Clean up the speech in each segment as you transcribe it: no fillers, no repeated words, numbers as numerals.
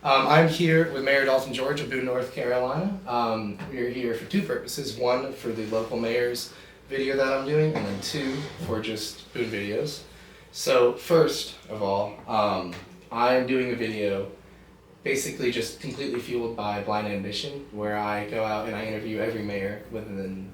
I'm here with Mayor Dalton George of Boone, North Carolina. We're here for two purposes. One, for the local mayor's video that I'm doing, and then two, for just Boone videos. So first of all, I'm doing a video basically just completely fueled by blind ambition, where I go out and I interview every mayor within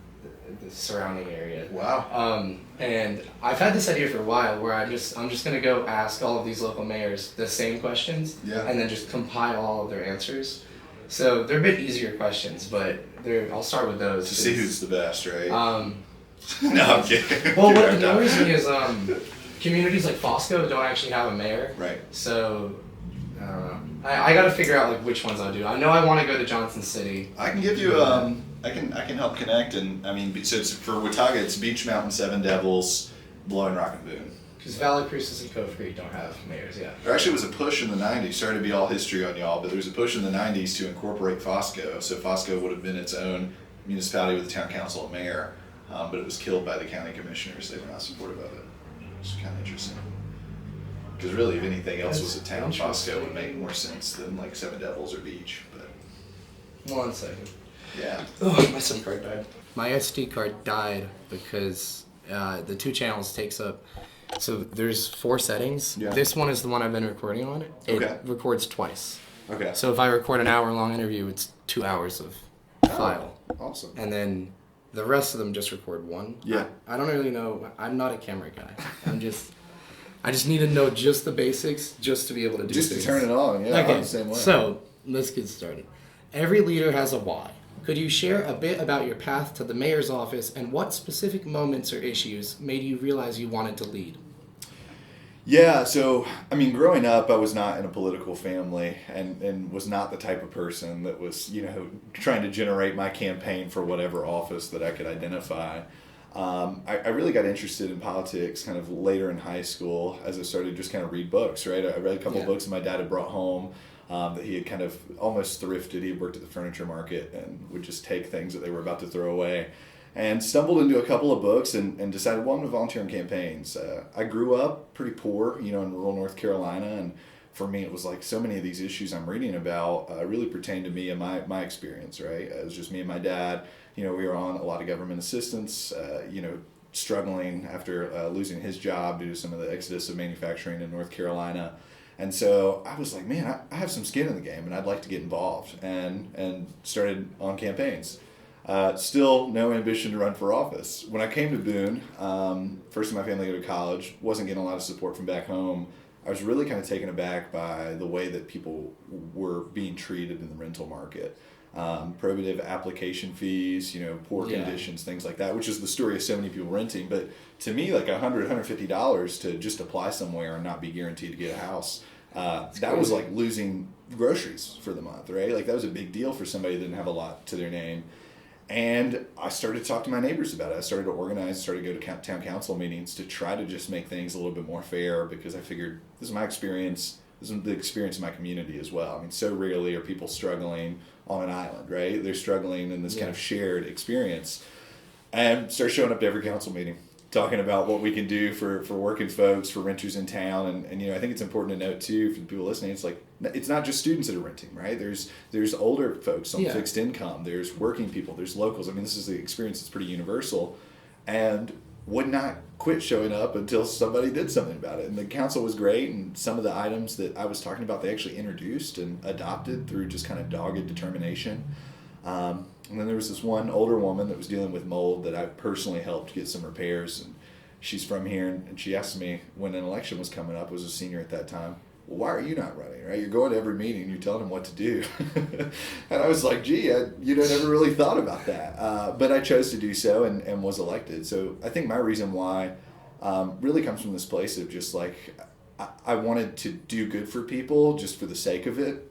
the surrounding area. Wow. And I've had this idea for a while where I'm just gonna go ask all of these local mayors the same questions, and then just compile all of their answers. So they're a bit easier questions, but I'll start with those. To see who's the best, right? No, I'm kidding. Well, what annoys me is communities like Fosco don't actually have a mayor. Right. So I don't know. I got to figure out like which ones I'll do. I know I want to go to Johnson City. I can give you I can help connect, and I mean, so it's for Watauga, it's Beach Mountain, Seven Devils, Blowing Rock and Boone. Because Valley Cruces and Cove Creek don't have mayors yet. There actually was a push in the 90s, sorry to be all history on y'all, but there was a push in the 90s to incorporate Fosco. So Fosco would have been its own municipality with a town council and mayor, but it was killed by the county commissioners. They were not supportive of it. It's kind of interesting. Because really, if anything else was a town, Fosco would make more sense than like Seven Devils or Beach. But 1 second. yeah. Oh, my SIM card died. My SD card died because the 2 channels takes up. So there's 4 settings. Yeah. This one is the one I've been recording on. It Okay. records twice. Okay. So if I record an hour-long interview, it's 2 hours of file. Awesome. And then the rest of them just record 1. Yeah. I don't really know. I'm not a camera guy. I just need to know just the basics just to be able to do Just things. to turn it on, yeah. Okay, I'm the same way. so let's get started. Every leader has a why. Could you share a bit about your path to the mayor's office and what specific moments or issues made you realize you wanted to lead? Yeah, so, I mean, growing up, I was not in a political family and was not the type of person that was, trying to generate my campaign for whatever office that I could identify. I really got interested in politics kind of later in high school as I started to just kind of read books, right? I read a couple of books that my dad had brought home that he had kind of almost thrifted. He had worked at the furniture market and would just take things that they were about to throw away. And stumbled into a couple of books and decided wanted to volunteer in campaigns. I grew up pretty poor, in rural North Carolina, and for me it was like so many of these issues I'm reading about really pertain to me and my experience, right? It was just me and my dad. We were on a lot of government assistance, struggling after losing his job due to some of the exodus of manufacturing in North Carolina. And so I was like, man, I have some skin in the game and I'd like to get involved, and started on campaigns. Still no ambition to run for office. When I came to Boone, first in my family to go to college, wasn't getting a lot of support from back home. I was really kind of taken aback by the way that people were being treated in the rental market. Prohibitive application fees, poor conditions, things like that, which is the story of so many people renting. But to me, like $100, $150 to just apply somewhere and not be guaranteed to get a house, that was like losing groceries for the month, right? Like that was a big deal for somebody that didn't have a lot to their name. And I started to talk to my neighbors about it. I started to organize, started to go to town council meetings to try to just make things a little bit more fair, because I figured this is my experience. This is the experience of my community as well. I mean, so rarely are people struggling on an island, right? They're struggling in this kind of shared experience. And started showing up to every council meeting, talking about what we can do for working folks, for renters in town. And I think it's important to note too, for the people listening, it's like, it's not just students that are renting, right? There's older folks on fixed income. There's working people. There's locals. I mean, this is the experience that's pretty universal, and would not quit showing up until somebody did something about it. And the council was great, and some of the items that I was talking about, they actually introduced and adopted through just kind of dogged determination. And then there was this one older woman that was dealing with mold that I personally helped get some repairs. And she's from here, and she asked me when an election was coming up, I was a senior at that time, well, why are you not running, right? You're going to every meeting, you're telling them what to do. And I was like, gee, I never really thought about that. But I chose to do so and was elected. So I think my reason why really comes from this place of just like, I wanted to do good for people just for the sake of it.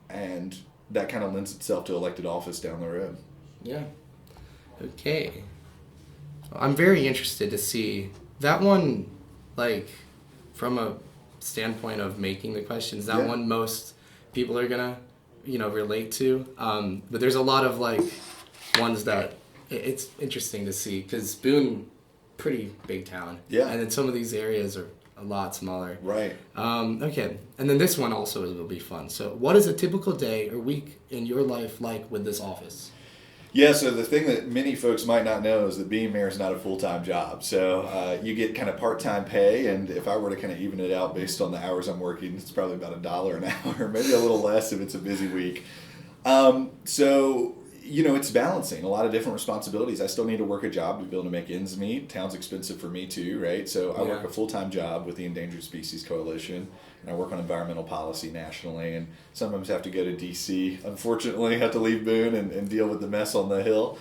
And that kind of lends itself to elected office down the road. Yeah. Okay. I'm very interested to see that one, like, from a standpoint of making the questions, that one most people are gonna, relate to. But there's a lot of, like, ones that it's interesting to see, because Boone, pretty big town. Yeah. And then some of these areas are a a lot smaller. Right. Okay, and then this one also will be fun. So what is a typical day or week in your life like with this office? Yeah, so the thing that many folks might not know is that being mayor is not a full-time job. So you get kind of part-time pay, and if I were to kind of even it out based on the hours I'm working, it's probably about $1 an hour, maybe a little less if it's a busy week. So, it's balancing a lot of different responsibilities. I still need to work a job to be able to make ends meet. Town's expensive for me too, right? So I work a full-time job with the Endangered Species Coalition, and I work on environmental policy nationally, and sometimes have to go to D.C. Unfortunately, have to leave Boone and deal with the mess on the Hill.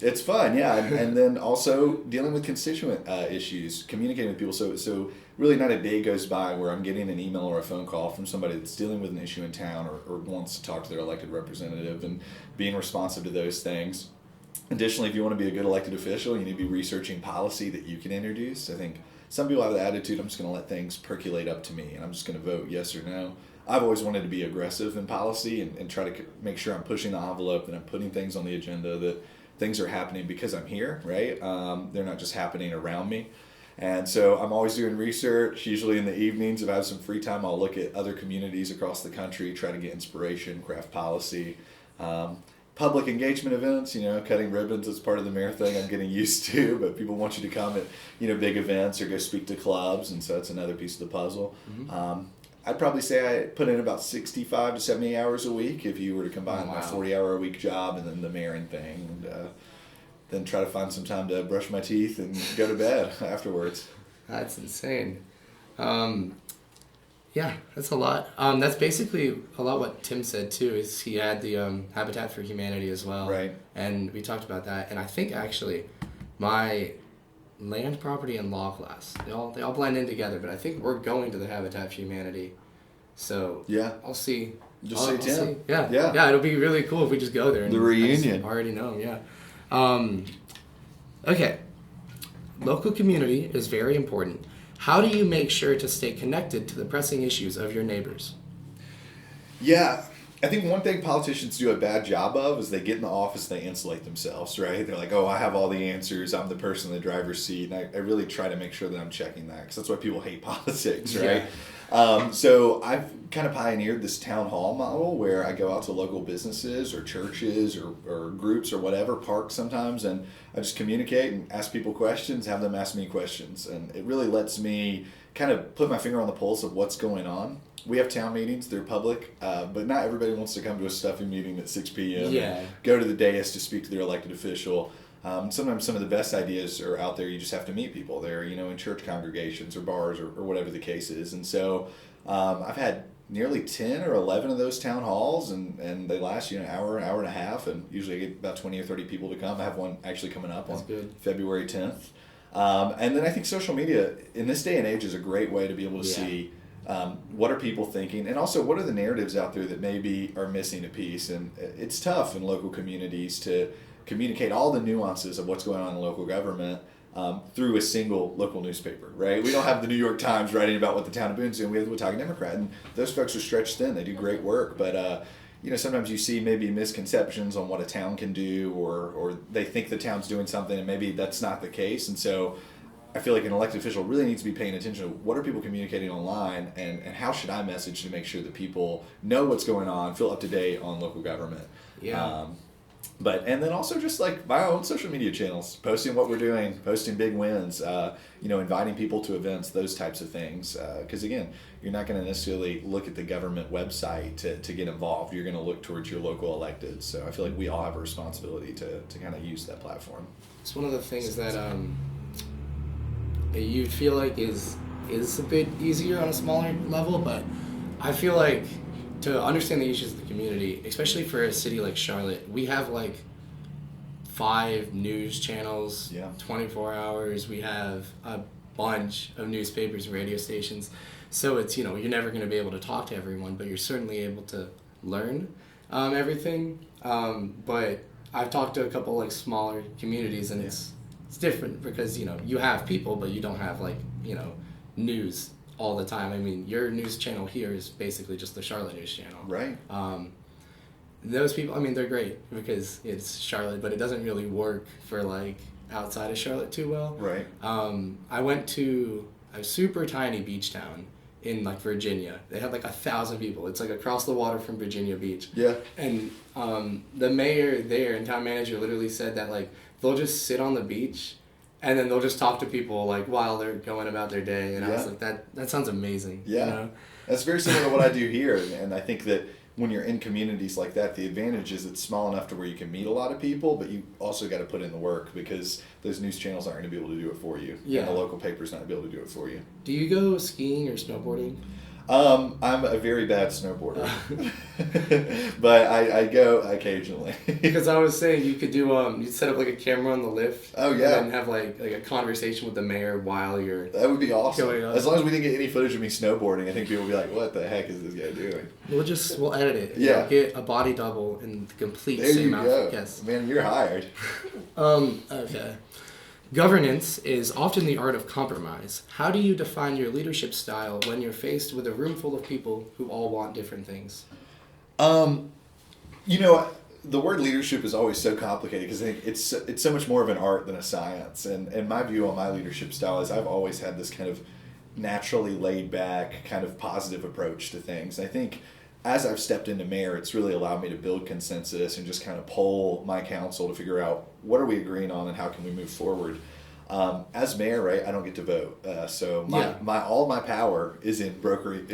It's fun, yeah. And then also dealing with constituent issues, communicating with people. So really not a day goes by where I'm getting an email or a phone call from somebody that's dealing with an issue in town or wants to talk to their elected representative, and being responsive to those things. Additionally, if you want to be a good elected official, you need to be researching policy that you can introduce. I think some people have the attitude, I'm just going to let things percolate up to me and I'm just going to vote yes or no. I've always wanted to be aggressive in policy and try to make sure I'm pushing the envelope, that I'm putting things on the agenda, that things are happening because I'm here, right? They're not just happening around me. And so I'm always doing research. Usually in the evenings, if I have some free time, I'll look at other communities across the country, try to get inspiration, craft policy. Public engagement events, cutting ribbons is part of the mayor thing I'm getting used to, but people want you to come at, big events or go speak to clubs, and so that's another piece of the puzzle. Mm-hmm. I'd probably say I put in about 65 to 70 hours a week if you were to combine my 40-hour-a-week job and then the mayoring thing, and then try to find some time to brush my teeth and go to bed afterwards. That's insane. Yeah, that's a lot. That's basically a lot what Tim said too, is he had the Habitat for Humanity as well. Right. And we talked about that. And I think actually my land, property, and law class, they all blend in together, but I think we're going to the Habitat for Humanity. So yeah, I'll see. Just say Tim. Yeah, it'll be really cool if we just go there. And the reunion. I already know, yeah. Okay. Local community is very important. How do you make sure to stay connected to the pressing issues of your neighbors? Yeah, I think one thing politicians do a bad job of is they get in the office and they insulate themselves, right? They're like, oh, I have all the answers. I'm the person in the driver's seat. And I really try to make sure that I'm checking that, because that's why people hate politics, right? Yeah. So I've kind of pioneered this town hall model where I go out to local businesses or churches or groups or whatever, parks sometimes, and I just communicate and ask people questions, have them ask me questions. And it really lets me kind of put my finger on the pulse of what's going on. We have town meetings, they're public, but not everybody wants to come to a stuffy meeting at 6 p.m. and go to the dais to speak to their elected official. Sometimes some of the best ideas are out there. You just have to meet people there, in church congregations or bars or whatever the case is. And so I've had nearly 10 or 11 of those town halls, and they last an hour and a half, and usually I get about 20 or 30 people to come. I have one actually coming up on February 10th. And then I think social media in this day and age is a great way to be able to see what are people thinking, and also what are the narratives out there that maybe are missing a piece. And it's tough in local communities to communicate all the nuances of what's going on in local government through a single local newspaper, right? We don't have the New York Times writing about what the town of Boone's doing. We have the Watauga Democrat, and those folks are stretched thin. They do great work, but sometimes you see maybe misconceptions on what a town can do, or they think the town's doing something, and maybe that's not the case. And so I feel like an elected official really needs to be paying attention to what are people communicating online, and how should I message to make sure that people know what's going on, feel up to date on local government. Yeah. And then also just like my own social media channels, posting what we're doing, posting big wins, inviting people to events, those types of things. Because again, you're not going to necessarily look at the government website to get involved. You're going to look towards your local electeds. So I feel like we all have a responsibility to kind of use that platform. It's one of the things that you feel like is a bit easier on a smaller level, but I feel like to understand the issues of the community, especially for a city like Charlotte, we have like 5 news channels, 24 hours. We have a bunch of newspapers and radio stations. So it's, you're never going to be able to talk to everyone, but you're certainly able to learn everything. But I've talked to a couple like smaller communities, and it's different because, you have people, but you don't have like, news all the time. I mean, your news channel here is basically just the Charlotte news channel. Right. Those people, I mean, they're great because it's Charlotte, but it doesn't really work for like outside of Charlotte too well. Right. I went to a super tiny beach town in like Virginia. They had like 1,000 people. It's like across the water from Virginia Beach. Yeah. And the mayor there and town manager literally said that like they'll just sit on the beach and then they'll just talk to people like while they're going about their day. And I was like, that sounds amazing. Yeah. You know? That's very similar to what I do here. And I think that when you're in communities like that, the advantage is it's small enough to where you can meet a lot of people, but you also got to put in the work because those news channels aren't going to be able to do it for you. Yeah. And the local paper's not going to be able to do it for you. Do you go skiing or snowboarding? I'm a very bad snowboarder, but I go occasionally. Because I was saying you could do you'd set up like a camera on the lift. Oh yeah. And then have like a conversation with the mayor while you're. That would be awesome. Going on. As long as we didn't get any footage of me snowboarding, I think people would be like, "What the heck is this guy doing?" We'll edit it. Yeah. We'll get a body double in the complete There same you outfit. go. Yes. Man, you're hired. Okay. Governance is often the art of compromise. How do you define your leadership style when you're faced with a room full of people who all want different things? You know, the word leadership is always so complicated because I think it's so much more of an art than a science. And my view on my leadership style is I've always had this kind of naturally laid back, kind of positive approach to things. I think as I've stepped into mayor, it's really allowed me to build consensus and just kind of poll my council to figure out what are we agreeing on and how can we move forward. As mayor, right, I don't get to vote. So all my power is in brokering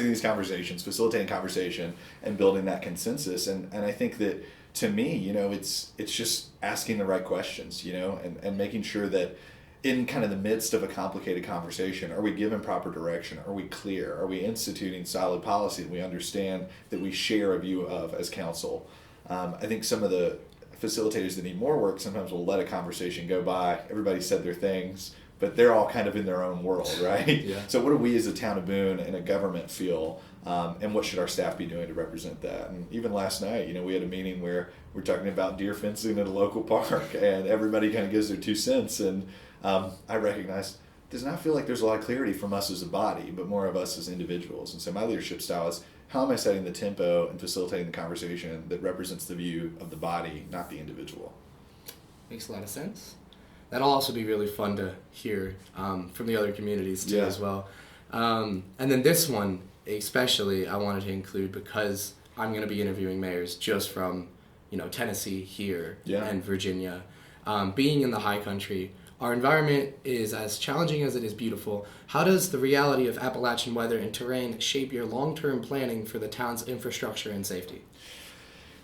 these conversations, facilitating conversation, and building that consensus. And I think that to me, you know, it's just asking the right questions, you know, and making sure that in kind of the midst of a complicated conversation, are we given proper direction? Are we clear? Are we instituting solid policy that we understand that we share a view of as council? I think some of the facilitators that need more work sometimes will let a conversation go by. Everybody said their things, but they're all kind of in their own world, right? Yeah. So what do we as a town of Boone and a government feel, and what should our staff be doing to represent that? And even last night, you know, we had a meeting where we're talking about deer fencing at a local park, and everybody kind of gives their 2 cents, and I recognize it does not feel like there's a lot of clarity from us as a body, but more of us as individuals. And so my leadership style is, how am I setting the tempo and facilitating the conversation that represents the view of the body, not the individual? Makes a lot of sense. That'll also be really fun to hear from the other communities too as well. And then this one especially I wanted to include because I'm going to be interviewing mayors just from, you know, Tennessee here and Virginia. Being in the high country, our environment is as challenging as it is beautiful. How does the reality of Appalachian weather and terrain shape your long-term planning for the town's infrastructure and safety?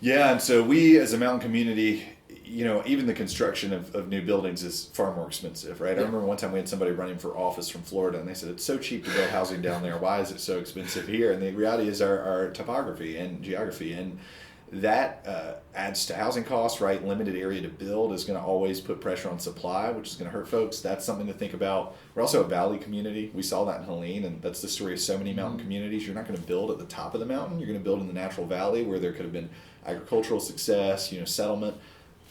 Yeah, and so we as a mountain community, you know, even the construction of new buildings is far more expensive, right? I remember one time we had somebody running for office from Florida, and they said, it's so cheap to build housing down there. Why is it so expensive here? And the reality is our topography and geography, and that adds to housing costs, right? Limited area to build is going to always put pressure on supply, which is going to hurt folks. That's something to think about. We're also a valley community. We saw that in Helene, and that's the story of so many mountain communities. You're not going to build at the top of the mountain. You're going to build in the natural valley where there could have been agricultural success, you know, settlement.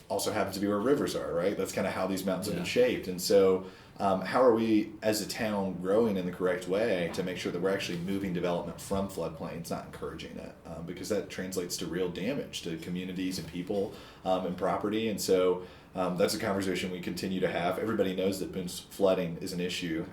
Also happens to be where rivers are, right? That's kind of how these mountains have been shaped. And so how are we as a town growing in the correct way to make sure that we're actually moving development from floodplains, not encouraging it, because that translates to real damage to communities and people and property. And so that's a conversation we continue to have. Everybody knows that Boone's flooding is an issue,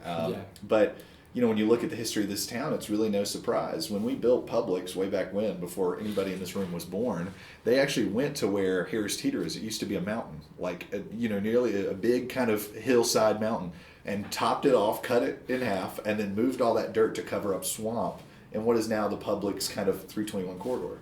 but you know, when you look at the history of this town, it's really no surprise. When we built Publix way back when, before anybody in this room was born, they actually went to where Harris Teeter is. It used to be a mountain, like, you know, nearly a big kind of hillside mountain, and topped it off, cut it in half, and then moved all that dirt to cover up swamp in what is now the Publix kind of 321 corridor.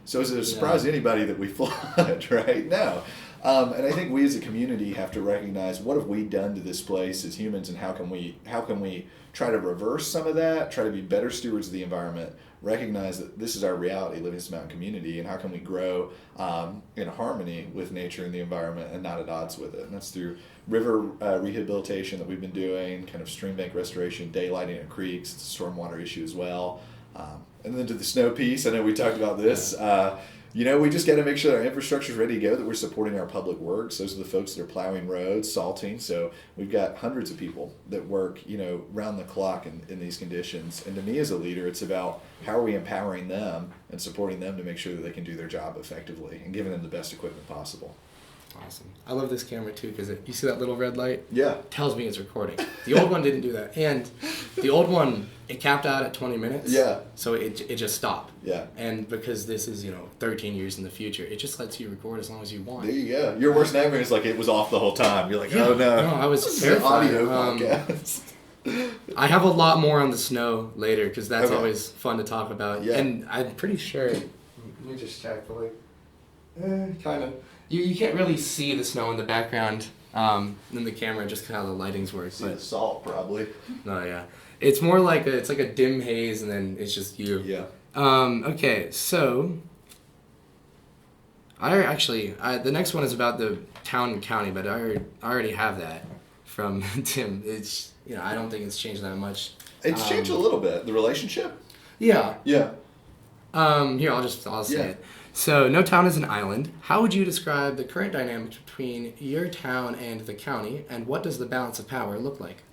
So is it a surprise to anybody that we flood, right? No. And I think we as a community have to recognize what have we done to this place as humans, and how can we try to reverse some of that, try to be better stewards of the environment, recognize that this is our reality living in this mountain community, and how can we grow in harmony with nature and the environment and not at odds with it. And that's through river rehabilitation that we've been doing, kind of stream bank restoration, daylighting of creeks. It's a stormwater issue as well. And then to the snow piece, I know we talked about this. You know, we just got to make sure that our infrastructure is ready to go, that we're supporting our public works. Those are the folks that are plowing roads, salting. So we've got hundreds of people that work, you know, round the clock in these conditions. And to me as a leader, it's about how are we empowering them and supporting them to make sure that they can do their job effectively and giving them the best equipment possible. awesome. I love this camera too because you see that little red light? Yeah. Tells me it's recording. The old one didn't do that. And the old one, it capped out at 20 minutes. Yeah. So it just stopped. Yeah. And because this is, 13 years in the future, it just lets you record as long as you want. There you go. Your worst nightmare is like it was off the whole time. You're like, Yeah. oh no. No, I was This is terrified. an audio podcast. I have a lot more on the snow later because that's Okay. always fun to talk about. Yeah. And I'm pretty sure. Let me just check, but kind of. You can't really see the snow in the background in the camera just how the lightings work. See the salt probably. No, yeah. It's more like it's like a dim haze and then it's just you. Yeah. Okay, so the next one is about the town and county, but I already have that from Tim. It's I don't think it's changed that much. It's changed a little bit. The relationship. Yeah. Yeah. Here, I'll say it. So, no town is an island. How would you describe the current dynamic between your town and the county, and what does the balance of power look like?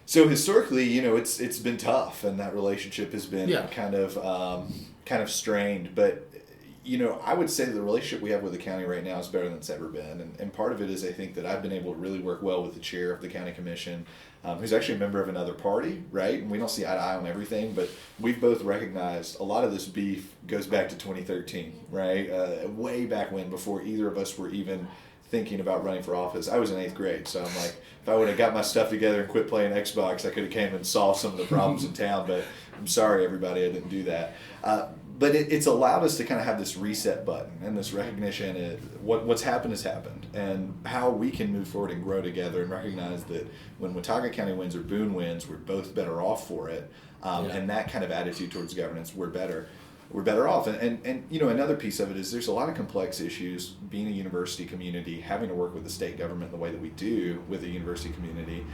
So historically, it's been tough, and that relationship has been kind of strained. But I would say the relationship we have with the county right now is better than it's ever been. And part of it is I think that I've been able to really work well with the chair of the county commission, who's actually a member of another party, right? And we don't see eye to eye on everything, but we've both recognized a lot of this beef goes back to 2013, right? Way back when, before either of us were even thinking about running for office. I was in 8th grade, so I'm like, if I would have got my stuff together and quit playing Xbox, I could have came and solved some of the problems in town, but I'm sorry, everybody, I didn't do that. But it's allowed us to kind of have this reset button and this recognition what's happened has happened, and how we can move forward and grow together and recognize that when Watauga County wins or Boone wins, we're both better off for it. And that kind of attitude towards governance, we're better off. And another piece of it is there's a lot of complex issues being a university community, having to work with the state government the way that we do with a university community,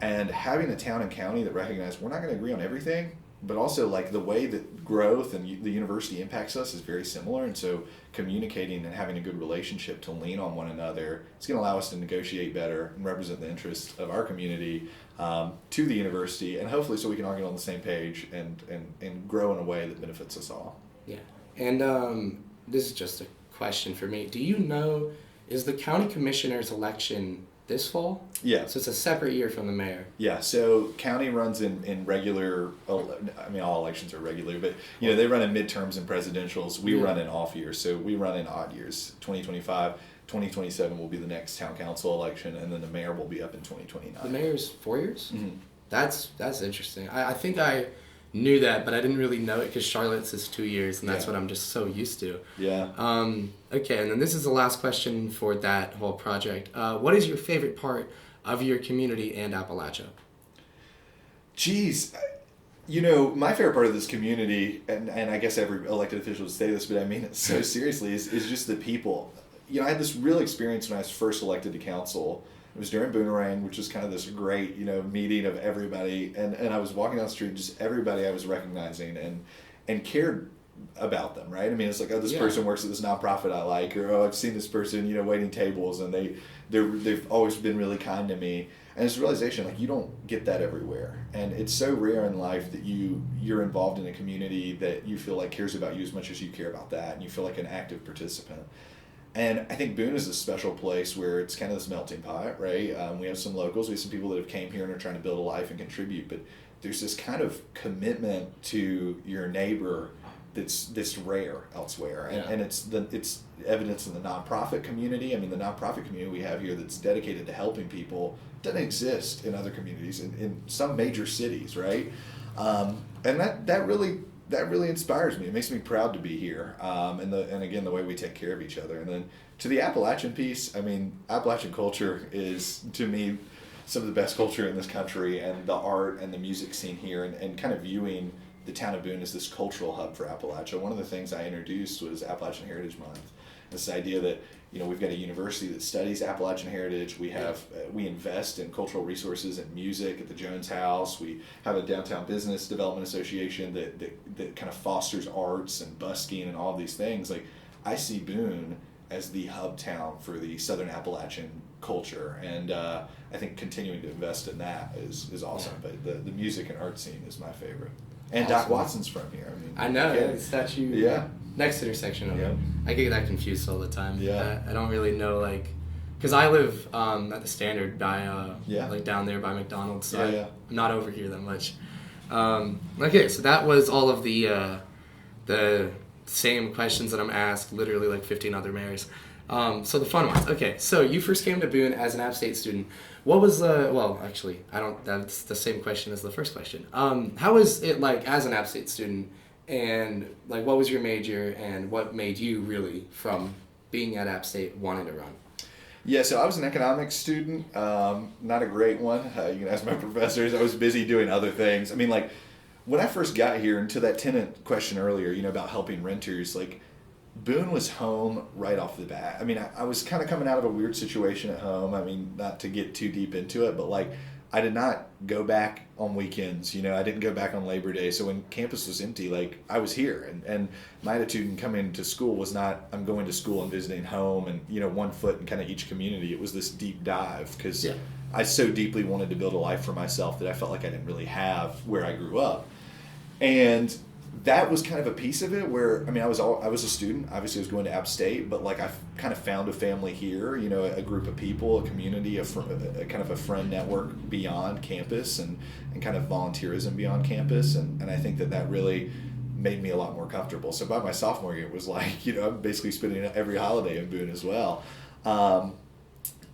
and having a town and county that recognize we're not going to agree on everything, but also like the way that growth and the university impacts us is very similar. And so communicating and having a good relationship to lean on one another, it's going to allow us to negotiate better and represent the interests of our community to the university, and hopefully so we can all get on the same page and grow in a way that benefits us all. Yeah. And this is just a question for me. Do you know, is the county commissioner's election this fall? Yeah. So it's a separate year from the mayor. Yeah, so county runs in regular, all elections are regular, but they run in midterms and presidentials. We run in off years, so we run in odd years. 2025, 2027 will be the next town council election, and then the mayor will be up in 2029. The mayor's 4 years? Mm-hmm. That's interesting. I think I knew that, but I didn't really know it because Charlotte's is 2 years, and that's what I'm just so used to. Yeah. Okay, and then this is the last question for that whole project. What is your favorite part of your community and Appalachia? Geez, my favorite part of this community, and I guess every elected official would say this, but I mean it so seriously, is just the people. I had this real experience when I was first elected to council. It was during Boone, which was kind of this great, meeting of everybody, and I was walking down the street, just everybody I was recognizing and cared about them, right? I mean, it's like, oh, this person works at this nonprofit I like, or oh, I've seen this person, waiting tables, and they've always been really kind to me. And it's a realization, like, you don't get that everywhere, and it's so rare in life that you're involved in a community that you feel like cares about you as much as you care about that, and you feel like an active participant. And I think Boone is a special place where it's kind of this melting pot, right? We have some locals, we have some people that have came here and are trying to build a life and contribute, but there's this kind of commitment to your neighbor that's rare elsewhere. And it's evidence in the nonprofit community. I mean, the nonprofit community we have here that's dedicated to helping people doesn't exist in other communities, in some major cities, right? And that really inspires me. It makes me proud to be here. And again, the way we take care of each other. And then to the Appalachian piece, I mean, Appalachian culture is, to me, some of the best culture in this country, and the art and the music scene here, and kind of viewing the town of Boone as this cultural hub for Appalachia. One of the things I introduced was Appalachian Heritage Month. This idea that, we've got a university that studies Appalachian heritage. We invest in cultural resources and music at the Jones House. We have a downtown business development association that kind of fosters arts and busking and all of these things. Like, I see Boone as the hub town for the Southern Appalachian culture, and I think continuing to invest in that is awesome. But the music and art scene is my favorite. And awesome. Doc Watson's from here. I know, the statue. Yeah. Next intersection of it. I get that confused all the time. Yeah. I don't really know, because I live at the Standard by Yeah. like down there by McDonald's, so Yeah. I'm not over here that much. Okay, so that was all of the same questions that I'm asked literally like 15 other mayors. So the fun ones. Okay, so you first came to Boone as an App State student. What was well, actually, that's the same question as the first question. How was it like as an App State student, and like what was your major, and what made you really, from being at App State, wanting to run? Yeah, so I was an economics student, not a great one. You can ask my professors. I was busy doing other things. I mean, like, when I first got here, and to that tenant question earlier, about helping renters, like, Boone was home right off the bat. I mean, I was kind of coming out of a weird situation at home. I mean, not to get too deep into it, but, like, I did not go back on weekends. I didn't go back on Labor Day. So when campus was empty, like, I was here. And my attitude in coming to school was not, I'm going to school and visiting home and, one foot in kind of each community. It was this deep dive because I so deeply wanted to build a life for myself that I felt like I didn't really have where I grew up. And that was kind of a piece of it where, I mean, I was a student. Obviously, I was going to App State, but like I kind of found a family here. A group of people, a community, a kind of a friend network beyond campus, and kind of volunteerism beyond campus, and I think that really made me a lot more comfortable. So by my sophomore year, it was like I'm basically spending every holiday in Boone as well.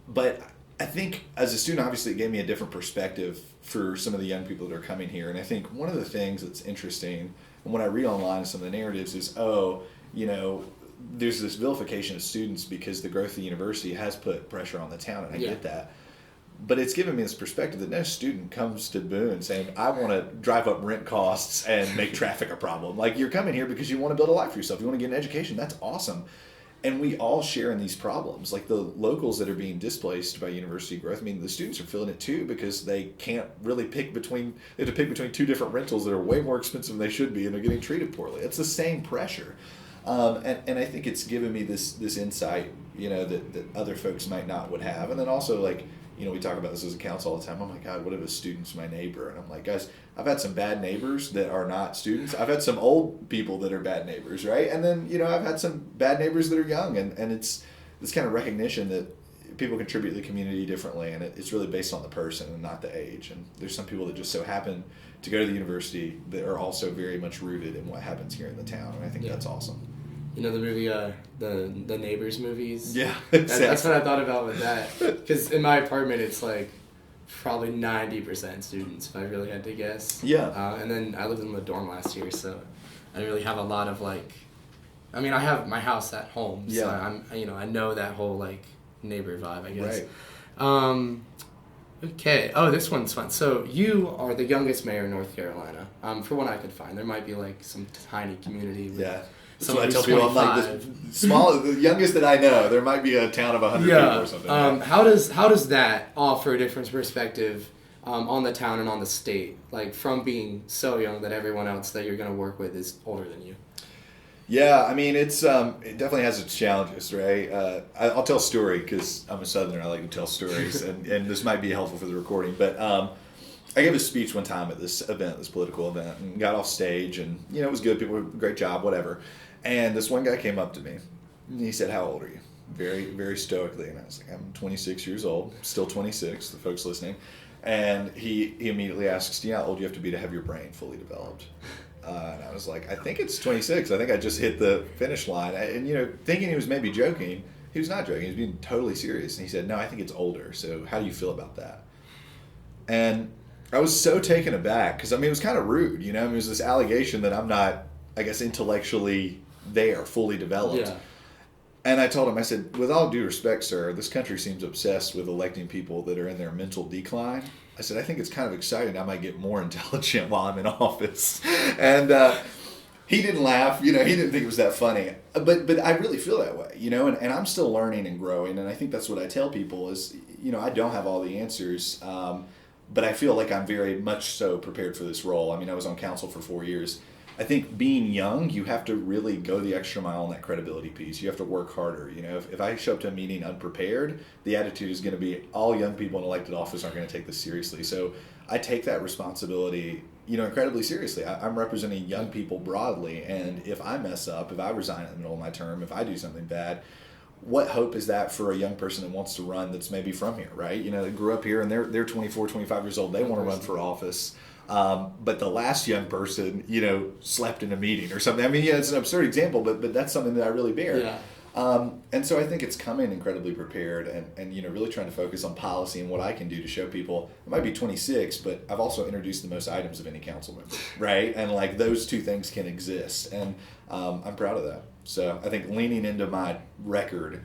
But I think as a student, obviously, it gave me a different perspective for some of the young people that are coming here, and I think one of the things that's interesting. And when I read online some of the narratives is, there's this vilification of students because the growth of the university has put pressure on the town, and I get that. But it's given me this perspective that no student comes to Boone saying, I want to drive up rent costs and make traffic a problem. Like, you're coming here because you want to build a life for yourself. You want to get an education. That's awesome. And we all share in these problems. Like the locals that are being displaced by university growth, I mean, the students are feeling it too because they can't really they have to pick between two different rentals that are way more expensive than they should be, and they're getting treated poorly. It's the same pressure. And I think it's given me this insight, that other folks might not would have. And then also, like, we talk about this as a council all the time. Oh my God, what if a student's my neighbor? And I'm like, guys, I've had some bad neighbors that are not students. I've had some old people that are bad neighbors, right? And then, I've had some bad neighbors that are young. And it's this kind of recognition that people contribute to the community differently. And it's really based on the person and not the age. And there's some people that just so happen to go to the university that are also very much rooted in what happens here in the town. And I think that's awesome. The movie, the Neighbors movies? Yeah, exactly. That's what I thought about with that. Because in my apartment, it's like probably 90% students, if I really had to guess. Yeah. And then I lived in the dorm last year, so I really have a lot of I have my house at home, so I know that whole neighbor vibe, I guess. Right. Okay. Oh, this one's fun. So you are the youngest mayor in North Carolina. For what I could find, there might be some tiny community. That's what I tell people. I'm like the youngest that I know. There might be a town of 100 people or something. How does that offer a different perspective on the town and on the state? From being so young that everyone else that you're going to work with is older than you. Yeah, I mean, it definitely has its challenges, right? I'll tell a story because I'm a Southerner. I like to tell stories, and this might be helpful for the recording. But I gave a speech one time at this political event, and got off stage, and it was good. People did a great job, whatever. And this one guy came up to me, and he said, "How old are you?" Very, very stoically, and I was like, "I'm 26 years old, still 26." The folks listening, and he immediately asks, "How old do you have to be to have your brain fully developed?" And I was like, "I think it's 26. I think I just hit the finish line." And thinking he was maybe joking, he was not joking. He was being totally serious. And he said, "No, I think it's older. So how do you feel about that?" And I was so taken aback because it was kind of rude. It was this allegation that I'm not, I guess, intellectually there, fully developed. Yeah. And I told him, I said, "With all due respect, sir, this country seems obsessed with electing people that are in their mental decline." I said, "I think it's kind of exciting. I might get more intelligent while I'm in office." And he didn't laugh. He didn't think it was that funny. But I really feel that way, and I'm still learning and growing. And I think that's what I tell people is, I don't have all the answers, but I feel like I'm very much so prepared for this role. I was on council for 4 years. I think being young, you have to really go the extra mile on that credibility piece. You have to work harder. If I show up to a meeting unprepared, the attitude is going to be all young people in elected office aren't going to take this seriously. So I take that responsibility, incredibly seriously. I'm representing young people broadly, and if I mess up, if I resign in the middle of my term, if I do something bad, what hope is that for a young person that wants to run that's maybe from here, right? You know, they grew up here and they're 24, 25 years old. They want to run for office. But the last young person, you know, slept in a meeting or something. I mean, yeah, it's an absurd example, but that's something that I really bear. Yeah. And so I think it's coming incredibly prepared and, you know, really trying to focus on policy and what I can do to show people. I might be 26, but I've also introduced the most items of any council member, right? And like those two things can exist. And I'm proud of that. So I think leaning into my record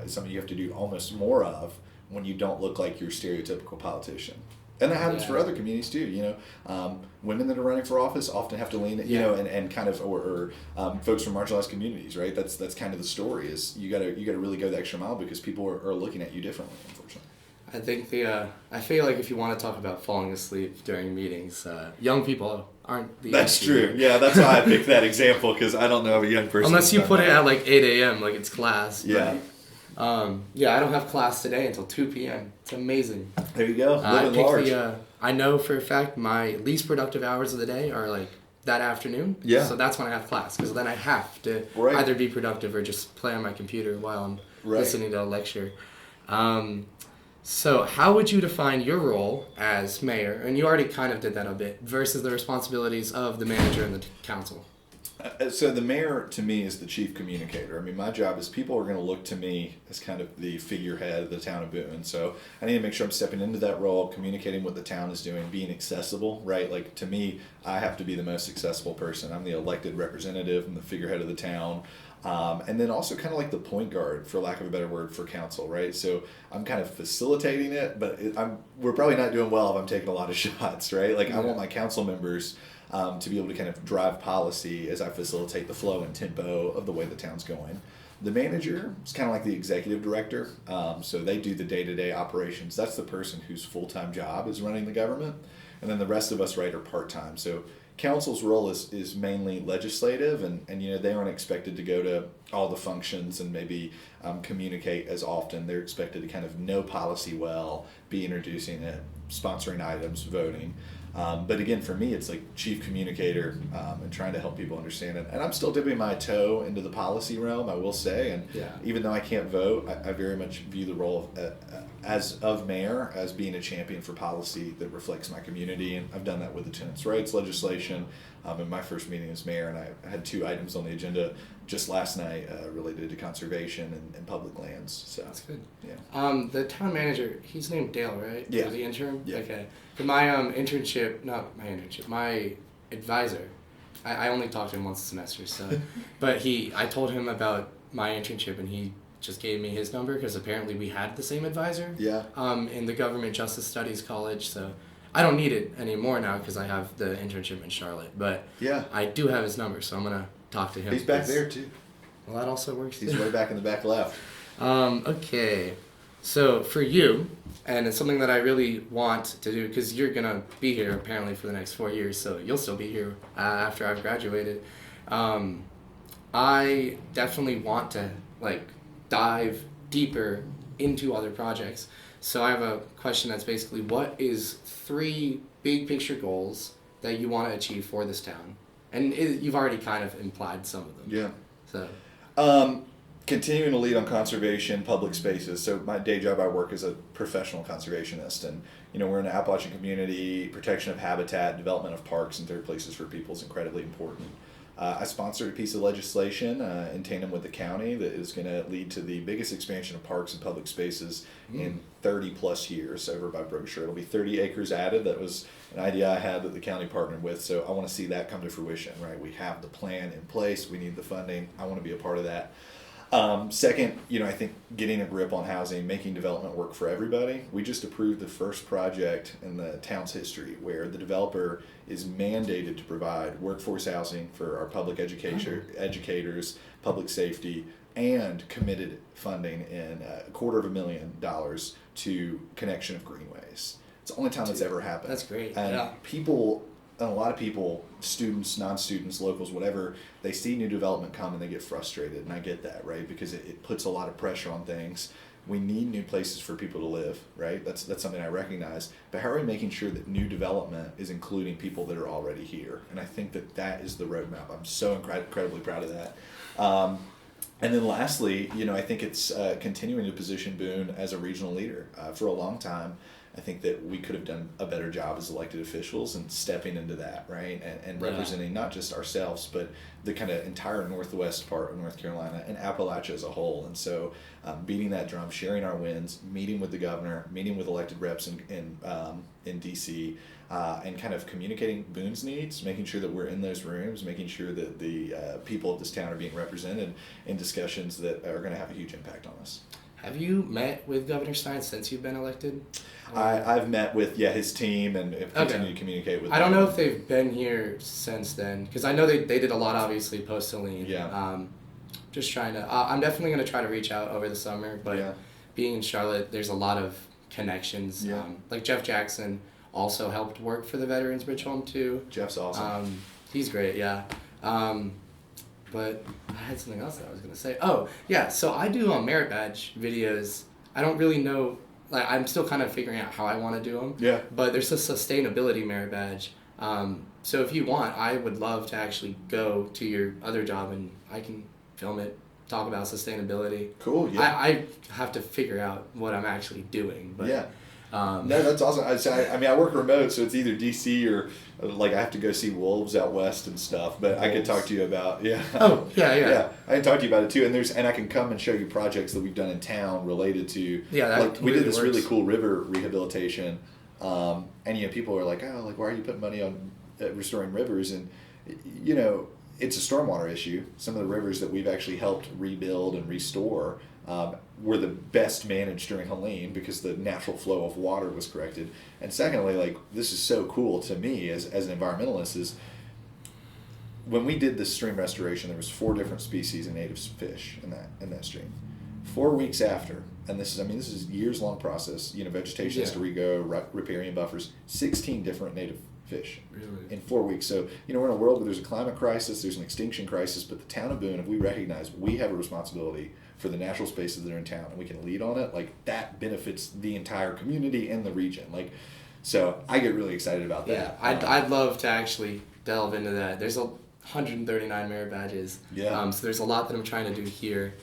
is something you have to do almost more of when you don't look like your stereotypical politician. And that happens for other communities too. You know, women that are running for office often have to lean, you know, and kind of, or folks from marginalized communities, right? That's kind of the story. Is you gotta really go the extra mile because people are looking at you differently, unfortunately. I think I feel like if you want to talk about falling asleep during meetings, young people aren't the That's issue. true. Yeah, that's why I picked that example because I don't know of a young person. Unless you put it at like 8 a.m. like it's class. Yeah. I don't have class today until 2 p.m. It's amazing. There you go. Living large. I know for a fact my least productive hours of the day are like that afternoon. Yeah. So that's when I have class because then I have to either be productive or just play on my computer while I'm listening to a lecture. So how would you define your role as mayor, and you already kind of did that a bit, versus the responsibilities of the manager and the council? So the mayor, to me, is the chief communicator. I mean, my job is people are going to look to me as kind of the figurehead of the town of Boone. So I need to make sure I'm stepping into that role, communicating what the town is doing, being accessible, right? Like, to me, I have to be the most accessible person. I'm the elected representative. I'm the figurehead of the town. And then also kind of like the point guard, for lack of a better word, for council, right? So I'm kind of facilitating it, but we're probably not doing well if I'm taking a lot of shots, right? Like, I want my council members to be able to kind of drive policy as I facilitate the flow and tempo of the way the town's going. The manager is kind of like the executive director. So they do the day-to-day operations. That's the person whose full-time job is running the government. And then the rest of us, right, are part-time. So council's role is mainly legislative, and you know, they aren't expected to go to all the functions and maybe communicate as often. They're expected to kind of know policy well, be introducing it, sponsoring items, voting. But again, for me, it's like chief communicator and trying to help people understand it. And I'm still dipping my toe into the policy realm, I will say. And even though I can't vote, I very much view the role of mayor as being a champion for policy that reflects my community. And I've done that with the tenants' rights legislation. In my first meeting as mayor, and I had 2 items on the agenda just last night related to conservation and public lands. So that's good. Yeah. The town manager, he's named Dale, right? Yeah. For the interim. Yeah. Okay. For my my advisor, I only talked to him once a semester, so, but I told him about my internship, and he just gave me his number because apparently we had the same advisor. Yeah. In the Government Justice Studies College, so. I don't need it anymore now because I have the internship in Charlotte, but I do have his number, so I'm going to talk to him. He's back there too. Well, that also works. He's way back in the back left. Okay, so for you, and it's something that I really want to do because you're going to be here apparently for the next 4 years, so you'll still be here after I've graduated. I definitely want to dive deeper into other projects. So I have a question that's basically, what is 3 big picture goals that you want to achieve for this town? And you've already kind of implied some of them. Yeah. So. Continuing to lead on conservation, public spaces. So my day job, I work as a professional conservationist, and you know, we're in the Appalachian community. Protection of habitat, development of parks and third places for people is incredibly important. I sponsored a piece of legislation in tandem with the county that is going to lead to the biggest expansion of parks and public spaces in 30 plus years over by Brookshire. It'll be 30 acres added. That was an idea I had that the county partnered with, so I want to see that come to fruition, right? We have the plan in place. We need the funding. I want to be a part of that. Second, you know, I think getting a grip on housing, making development work for everybody. We just approved the first project in the town's history where the developer is mandated to provide workforce housing for our public educators, public safety, and committed funding in $250,000 to connection of greenways. It's the only time that's ever happened. That's great. And a lot of people, students, non-students, locals, whatever, they see new development come and they get frustrated, and I get that, right? Because it puts a lot of pressure on things. We need new places for people to live, right? That's something I recognize. But how are we making sure that new development is including people that are already here? And I think that is the roadmap. I'm so incredibly proud of that. And then lastly, I think it's continuing to position Boone as a regional leader. For a long time, I think that we could have done a better job as elected officials and stepping into that, right? And representing not just ourselves, but the kind of entire northwest part of North Carolina and Appalachia as a whole. And so beating that drum, sharing our wins, meeting with the governor, meeting with elected reps in D.C., and kind of communicating Boone's needs, making sure that we're in those rooms, making sure that the people of this town are being represented in discussions that are going to have a huge impact on us. Have you met with Governor Stein since you've been elected? I've met with his team and have continued to communicate with them. I don't know if they've been here since then, because I know they did a lot, obviously, post-Helene. Yeah. Just trying to... I'm definitely going to try to reach out over the summer, but being in Charlotte, there's a lot of connections. Yeah. Like Jeff Jackson also helped work for the Veterans Bridge Home, too. Jeff's awesome. He's great, yeah. But I had something else that I was going to say. Oh, yeah, so I do merit badge videos. I don't really know, I'm still kind of figuring out how I want to do them. Yeah. But there's a sustainability merit badge. So if you want, I would love to actually go to your other job and I can film it, talk about sustainability. Cool, yeah. I have to figure out what I'm actually doing. But, yeah. No, that's awesome. I work remote, so it's either DC or I have to go see wolves out west and stuff. But I could talk to you about Oh yeah. I can talk to you about it too. And I can come and show you projects that we've done in town related to we did this really cool river rehabilitation. And people are like, oh, why are you putting money on restoring rivers? And it's a stormwater issue. Some of the rivers that we've actually helped rebuild and restore were the best managed during Helene because the natural flow of water was corrected. And secondly, this is so cool to me as an environmentalist, is when we did this stream restoration, there was 4 different species of native fish in that stream. 4 weeks after, and this is years long process. Vegetation has to regrow, riparian buffers, 16 different native fish in 4 weeks. So we're in a world where there's a climate crisis, there's an extinction crisis, but the town of Boone, if we recognize we have a responsibility for the natural spaces that are in town and we can lead on it, that benefits the entire community and the region. So I get really excited about that. Yeah, I'd love to actually delve into that. There's 139 merit badges. Yeah. So there's a lot that I'm trying to do here,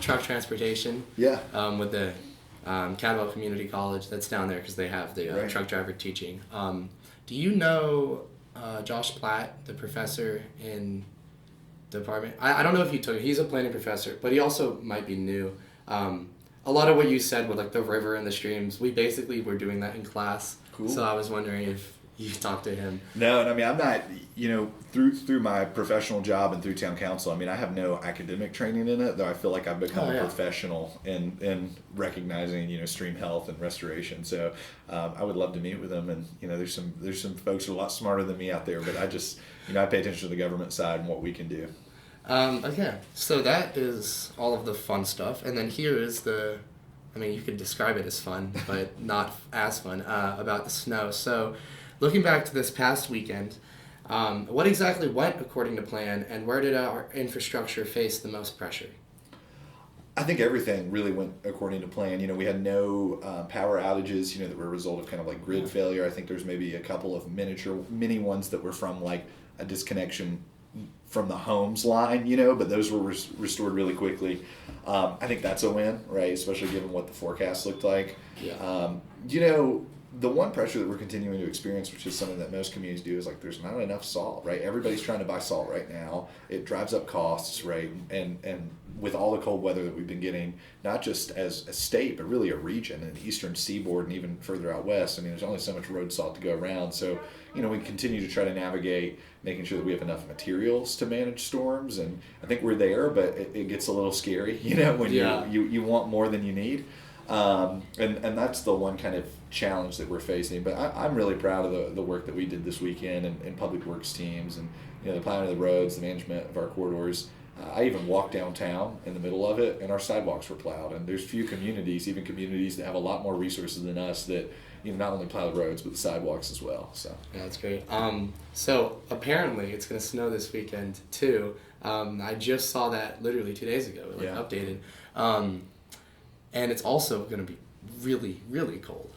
truck transportation. Yeah. With the Cadwell Community College that's down there because they have the truck driver teaching. Do you know Josh Platt, the professor in the department? I don't know if you took it. He's a planning professor, but he also might be new. A lot of what you said with the river and the streams, we basically were doing that in class. Cool. So I was wondering if you talked to him. No, and I'm not, through my professional job and through town council, I have no academic training in it, though I feel like I've become a professional in recognizing, stream health and restoration. So I would love to meet with them, and, there's some folks who are a lot smarter than me out there, but I just, I pay attention to the government side and what we can do. Okay, so that is all of the fun stuff, and then here is you could describe it as fun, but not as fun, about the snow. So looking back to this past weekend, what exactly went according to plan, and where did our infrastructure face the most pressure? I think everything really went according to plan. We had no power outages, that were a result of kind of grid failure. I think there's maybe a couple of mini ones that were from a disconnection from the homes line, but those were restored really quickly. I think that's a win, right? Especially given what the forecast looked like. Yeah. The one pressure that we're continuing to experience, which is something that most communities do, is there's not enough salt, right? Everybody's trying to buy salt right now. It drives up costs, right? And with all the cold weather that we've been getting, not just as a state, but really a region, and the eastern seaboard and even further out west, there's only so much road salt to go around. So, we continue to try to navigate making sure that we have enough materials to manage storms. And I think we're there, but it gets a little scary, when you want more than you need. And that's the one kind of challenge that we're facing. But I'm really proud of the work that we did this weekend and public works teams and the plowing of the roads, the management of our corridors. I even walked downtown in the middle of it, and our sidewalks were plowed. And there's few communities, even communities that have a lot more resources than us, that not only plow the roads but the sidewalks as well. So yeah, that's great. So apparently it's going to snow this weekend too. I just saw that literally 2 days ago. Updated. And it's also going to be really, really cold.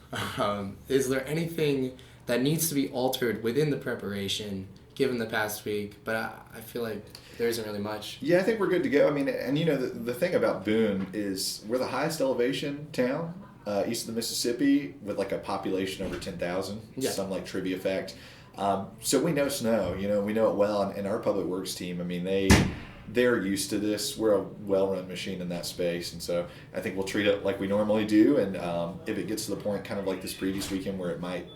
Is there anything that needs to be altered within the preparation given the past week, but I feel like there isn't really much. Yeah, I think we're good to go. I mean, and the thing about Boone is we're the highest elevation town east of the Mississippi with like a population over 10,000. Yeah. Some like trivia fact. So we know snow. We know it well, and our public works team. I mean, they're used to this. We're a well-run machine in that space, and so I think we'll treat it like we normally do. And if it gets to the point, kind of like this previous weekend, where it might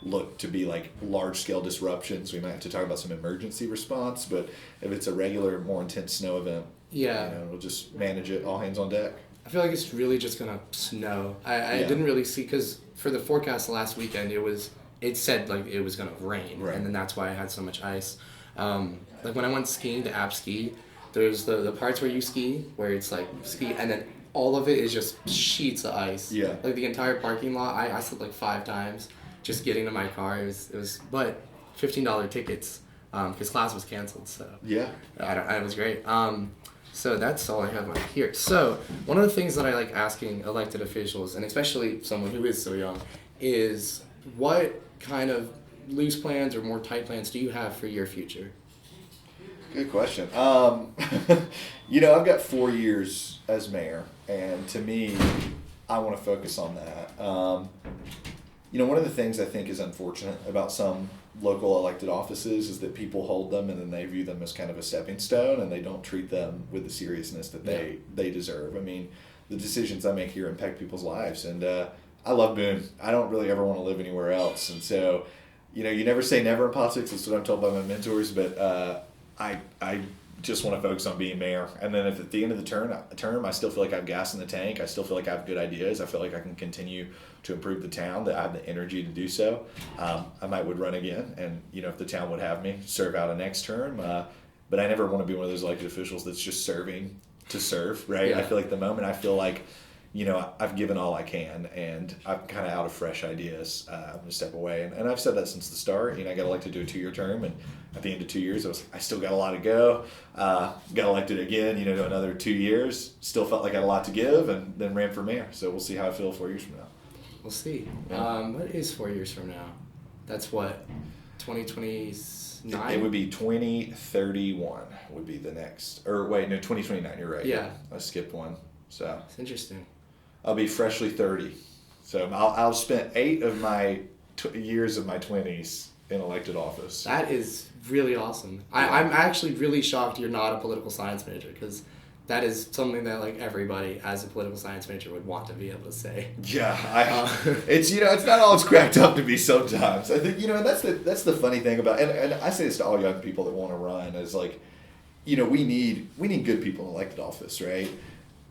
look to be like large-scale disruptions, we might have to talk about some emergency response. But if it's a regular, more intense snow event, we'll just manage it, all hands on deck. I feel like it's really just gonna snow. I didn't really see, because for the forecast last weekend, it said like it was gonna rain, right. And then that's why I had so much ice. Like when I went skiing to App Ski, there's the parts where you ski, where it's like ski, and then all of it is just sheets of ice. Yeah. Like the entire parking lot, I slipped like 5 times just getting to my car. It was but $15 tickets, because class was canceled. So yeah, it was great. So that's all I have on here. So one of the things that I like asking elected officials, and especially someone who is so young, is what kind of loose plans or more tight plans do you have for your future? Good question. I've got 4 years as mayor, and to me, I want to focus on that. One of the things I think is unfortunate about some local elected offices is that people hold them and then they view them as kind of a stepping stone, and they don't treat them with the seriousness that they deserve. I mean, the decisions I make here impact people's lives, and I love Boone. I don't really ever want to live anywhere else, and so, you never say never in politics. That's what I'm told by my mentors, but I just want to focus on being mayor. And then if at the end of the term I still feel like I have gas in the tank, I still feel like I have good ideas, I feel like I can continue to improve the town, that I have the energy to do so, I would run again. And, if the town would have me, serve out a next term. But I never want to be one of those elected officials that's just serving to serve, right? Yeah. I feel like the moment I feel like, I've given all I can, and I'm kind of out of fresh ideas, I'm going to step away. And I've said that since the start. I got elected to a 2-year term, and at the end of 2 years, I still got a lot to go. Got elected again, to another 2 years. Still felt like I had a lot to give, and then ran for mayor. So we'll see how I feel 4 years from now. We'll see. Yeah. What is 4 years from now? That's what, 2029? It would be 2031 would be the next. Or wait, no, 2029. You're right. Yeah. I skipped one. So It's interesting. I'll be freshly 30. So I'll spend 8 of my years of my 20s in elected office. That is really awesome. I'm actually really shocked you're not a political science major, because that is something that like everybody as a political science major would want to be able to say. Yeah, it's it's not all it's cracked up to be sometimes. I think and that's the funny thing about, and I say this to all young people that want to run, is like, we need good people in elected office, right?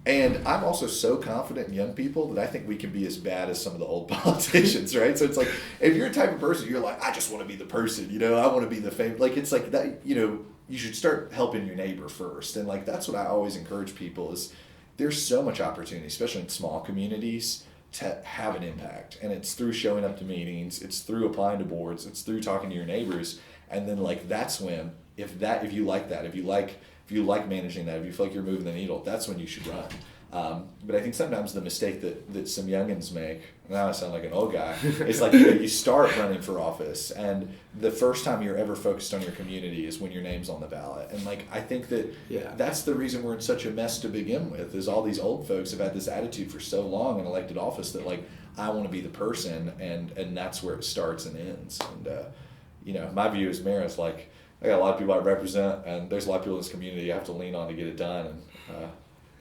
And I'm also so confident in young people that I think we can be as bad as some of the old politicians, right? So it's like, if you're a type of person, you're like, I just want to be the person, I want to be the fame. Like, it's like that, you should start helping your neighbor first. And like, that's what I always encourage people is there's so much opportunity, especially in small communities, to have an impact. And it's through showing up to meetings, it's through applying to boards, it's through talking to your neighbors. And then like, that's when, if you like that, if you like managing that, if you feel like you're moving the needle, that's when you should run. But I think sometimes the mistake that some youngins make, now I sound like an old guy, is like you start running for office, and the first time you're ever focused on your community is when your name's on the ballot. And like, I think that's the reason we're in such a mess to begin with, is all these old folks have had this attitude for so long in elected office that like, I want to be the person, and that's where it starts and ends. And my view as mayor is like, I got a lot of people I represent, and there's a lot of people in this community I have to lean on to get it done, and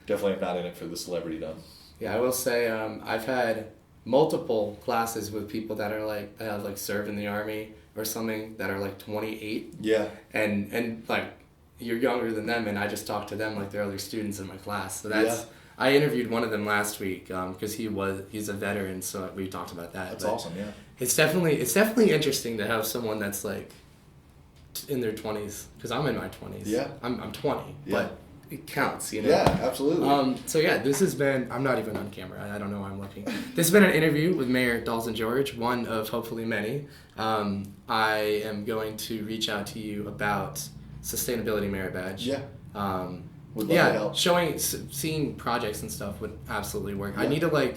definitely am not in it for the celebrity done. Yeah, I will say I've had multiple classes with people that are like, that have like served in the Army or something, that are like 28. Yeah. And like, you're younger than them, and I just talk to them like they're other students in my class. So that's, I interviewed one of them last week because he's a veteran, so we talked about that. That's but awesome, yeah. It's definitely interesting to have someone that's like in their 20s, because I'm in my 20s. Yeah. I'm 20, but it counts, Yeah, absolutely. So yeah, this has been, I'm not even on camera, I don't know why I'm looking. This has been an interview with Mayor Dalton George, one of hopefully many. I am going to reach out to you about sustainability merit badge. Yeah. Would love to help. Seeing projects and stuff would absolutely work. Yeah. I need to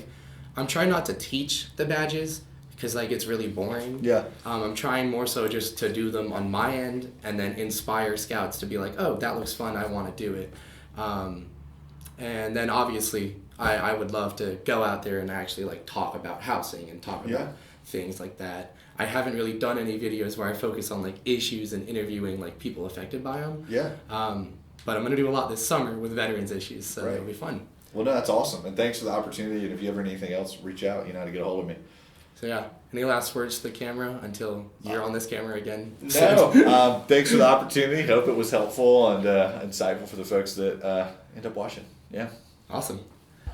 I'm trying not to teach the badges, because like it's really boring. Yeah. I'm trying more so just to do them on my end and then inspire scouts to be like, oh, that looks fun, I want to do it. And then obviously I would love to go out there and actually like talk about housing and talk about things like that. I haven't really done any videos where I focus on like issues and interviewing like people affected by them. Yeah. But I'm going to do a lot this summer with veterans issues, so it'll be fun. Well, no, that's awesome. And thanks for the opportunity. And if you ever need anything else, reach out. You know how to get a hold of me. So yeah, any last words to the camera until you're on this camera again? No. Thanks for the opportunity. Hope it was helpful and insightful for the folks that end up watching. Yeah. Awesome.